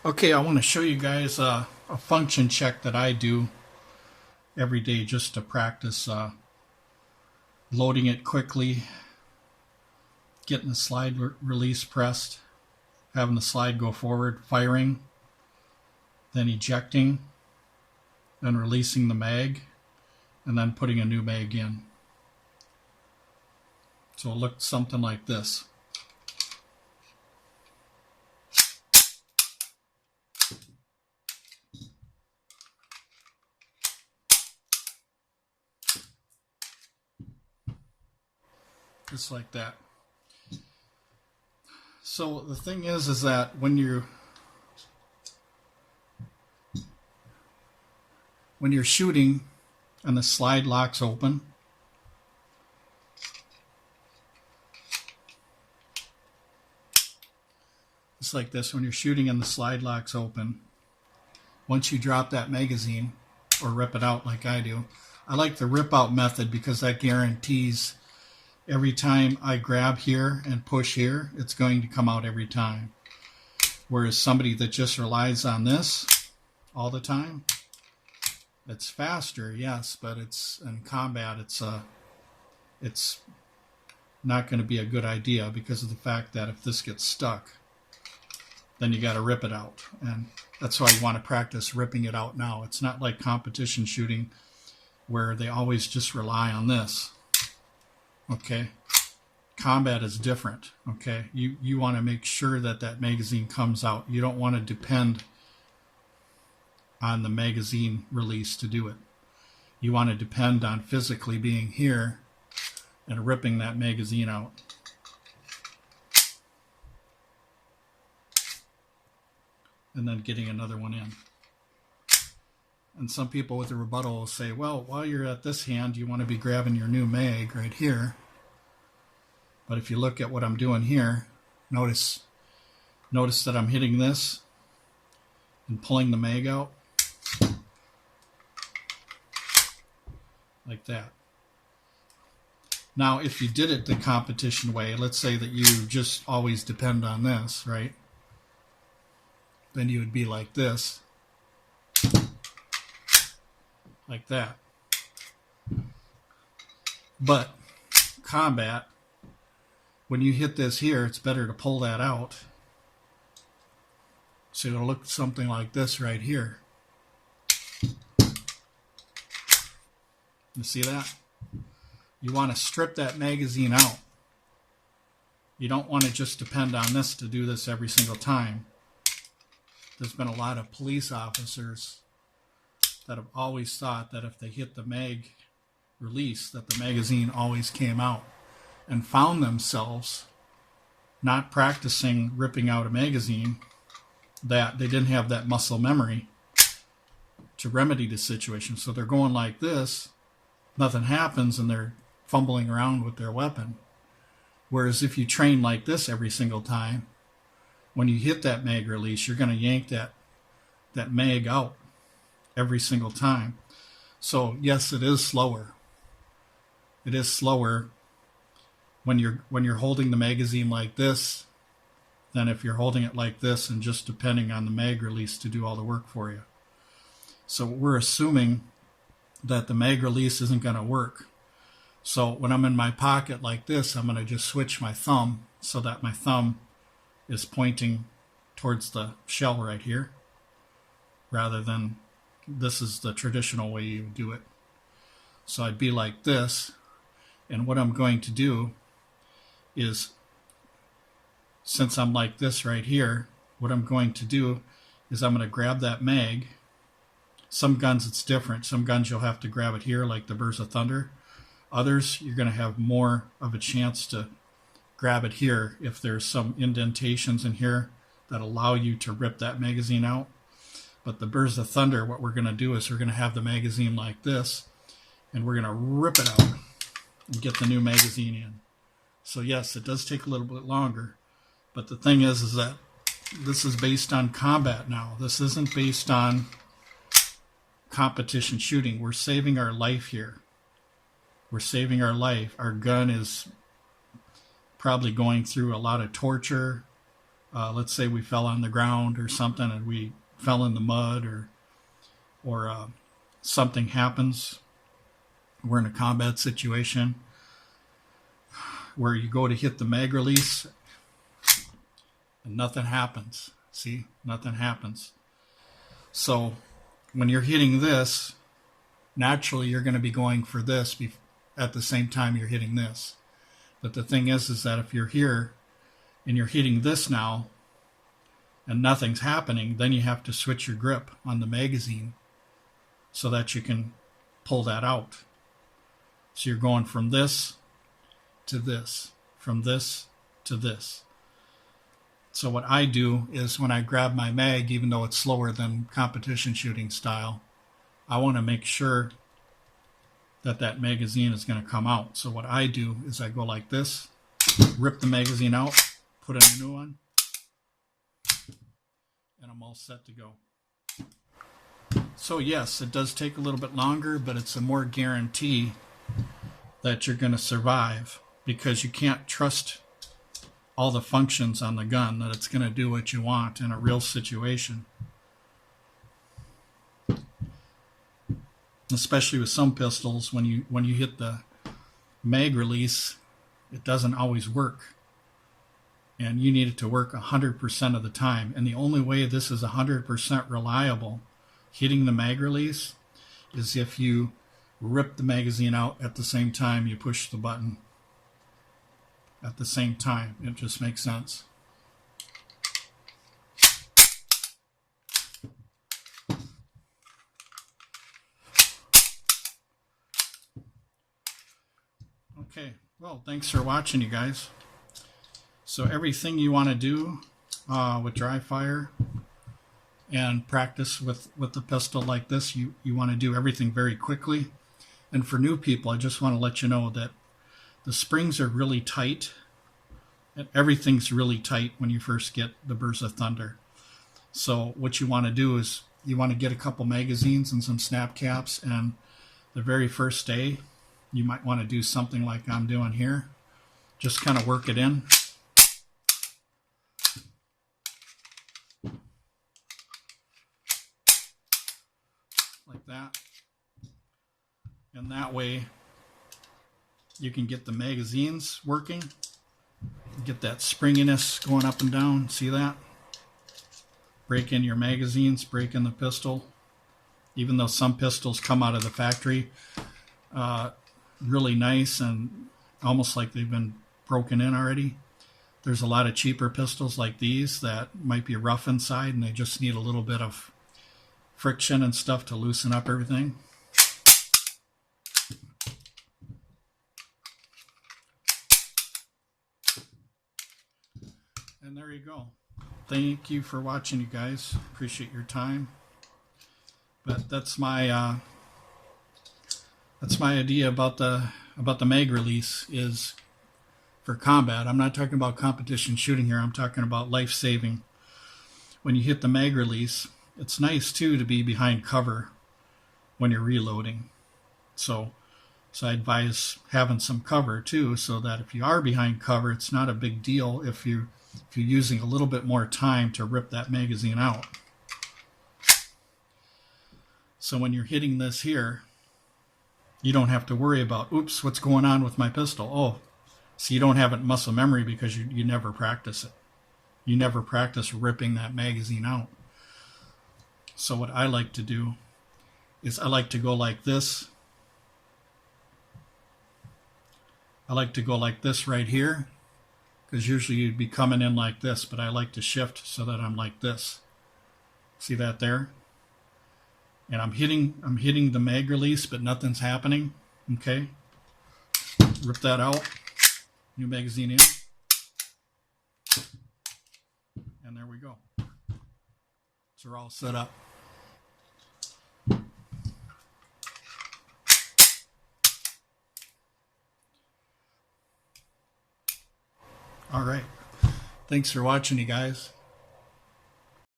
Okay, I want to show you guys a function check that I do every day just to practice loading it quickly, getting the slide release pressed, having the slide go forward, firing, then ejecting, then releasing the mag, and then putting a new mag in. So it'll look something like this. Just like that. So the thing is that when you're shooting and the slide locks open, it's like this. When you're shooting and the slide locks open, once you drop that magazine or rip it out like I do, I like the rip out method because that guarantees every time I grab here and push here, it's going to come out every time. Whereas somebody that just relies on this all the time, it's faster, yes, but it's in combat, it's not going to be a good idea because of the fact that if this gets stuck, then you got to rip it out. And that's why you want to practice ripping it out now. It's not like competition shooting where they always just rely on this. Okay? Combat is different. Okay? You want to make sure that that magazine comes out. You don't want to depend on the magazine release to do it. You want to depend on physically being here and ripping that magazine out. And then getting another one in. And some people with a rebuttal will say, well, while you're at this hand, you want to be grabbing your new mag right here. But if you look at what I'm doing here, notice that I'm hitting this and pulling the mag out like that. Now, if you did it the competition way, let's say that you just always depend on this, right? Then you would be like this, like that. But combat, when you hit this here, it's better to pull that out. So it'll look something like this right here. You see that? You want to strip that magazine out. You don't want to just depend on this to do this every single time. There's been a lot of police officers that have always thought that if they hit the mag release, that the magazine always came out, and found themselves not practicing ripping out a magazine, that they didn't have that muscle memory to remedy the situation. So they're going like this, nothing happens, and they're fumbling around with their weapon. Whereas if you train like this every single time, when you hit that mag release, you're going to yank that mag out every single time. So yes, it is slower. It is slower when you're holding the magazine like this than if you're holding it like this and just depending on the mag release to do all the work for you. So we're assuming that the mag release isn't going to work. So when I'm in my pocket like this, I'm going to just switch my thumb so that my thumb is pointing towards the shell right here, rather than this is the traditional way you do it. So I'd be like this, and what I'm going to do is, since I'm like this right here, what I'm going to do is I'm going to grab that mag. Some guns it's different. Some guns you'll have to grab it here, like the Bersa Thunder. Others you're going to have more of a chance to grab it here if there's some indentations in here that allow you to rip that magazine out. But the Bersa Thunder, what we're going to do is we're going to have the magazine like this, and we're going to rip it out and get the new magazine in. So yes, it does take a little bit longer, but the thing is that this is based on combat now. This isn't based on competition shooting. We're saving our life here. We're saving our life. Our gun is probably going through a lot of torture, Let's say we fell on the ground or something, and we fell in the mud, or something happens. We're in a combat situation where you go to hit the mag release and nothing happens. See, nothing happens. So when you're hitting this, naturally you're going to be going for this at the same time you're hitting this. But the thing is that if you're here and you're hitting this now and nothing's happening, then you have to switch your grip on the magazine so that you can pull that out. So you're going from this to this, from this to this. So what I do is when I grab my mag, even though it's slower than competition shooting style, I want to make sure that that magazine is going to come out. So what I do is I go like this, rip the magazine out, put in a new one, and I'm all set to go. So yes, it does take a little bit longer, but it's a more guarantee that you're going to survive, because you can't trust all the functions on the gun that it's going to do what you want in a real situation. Especially with some pistols, when you hit the mag release, it doesn't always work. And you need it to work 100% of the time. And the only way this is 100% reliable, hitting the mag release, is if you rip the magazine out at the same time you push the button. At the same time. It just makes sense. Okay, well, thanks for watching, you guys. So everything you want to do with dry fire and practice with the pistol like this, you want to do everything very quickly. And for new people, I just want to let you know that the springs are really tight, and everything's really tight when you first get the Bersa Thunder. So what you want to do is you want to get a couple magazines and some snap caps, and the very first day you might want to do something like I'm doing here. Just kind of work it in. Like that. And that way you can get the magazines working. Get that springiness going up and down. See that? Break in your magazines, break in the pistol. Even though some pistols come out of the factory really nice and almost like they've been broken in already, there's a lot of cheaper pistols like these that might be rough inside, and they just need a little bit of friction and stuff to loosen up everything. And there you go. Thank you for watching, you guys. Appreciate your time. But that's my idea about the mag release, is for combat. I'm not talking about competition shooting here. I'm talking about life saving. When you hit the mag release, it's nice too to be behind cover when you're reloading. So I advise having some cover too, so that if you are behind cover, it's not a big deal if you're using a little bit more time to rip that magazine out. So when you're hitting this here, you don't have to worry about, oops, what's going on with my pistol? Oh, so you don't have it muscle memory because you never practice it. You never practice ripping that magazine out. So what I like to do is I like to go like this. I like to go like this right here, because usually you'd be coming in like this, but I like to shift so that I'm like this. See that there? And I'm hitting the mag release, but nothing's happening. Okay? Rip that out. New magazine in. And there we go. So we're all set up. All right. Thanks for watching, you guys.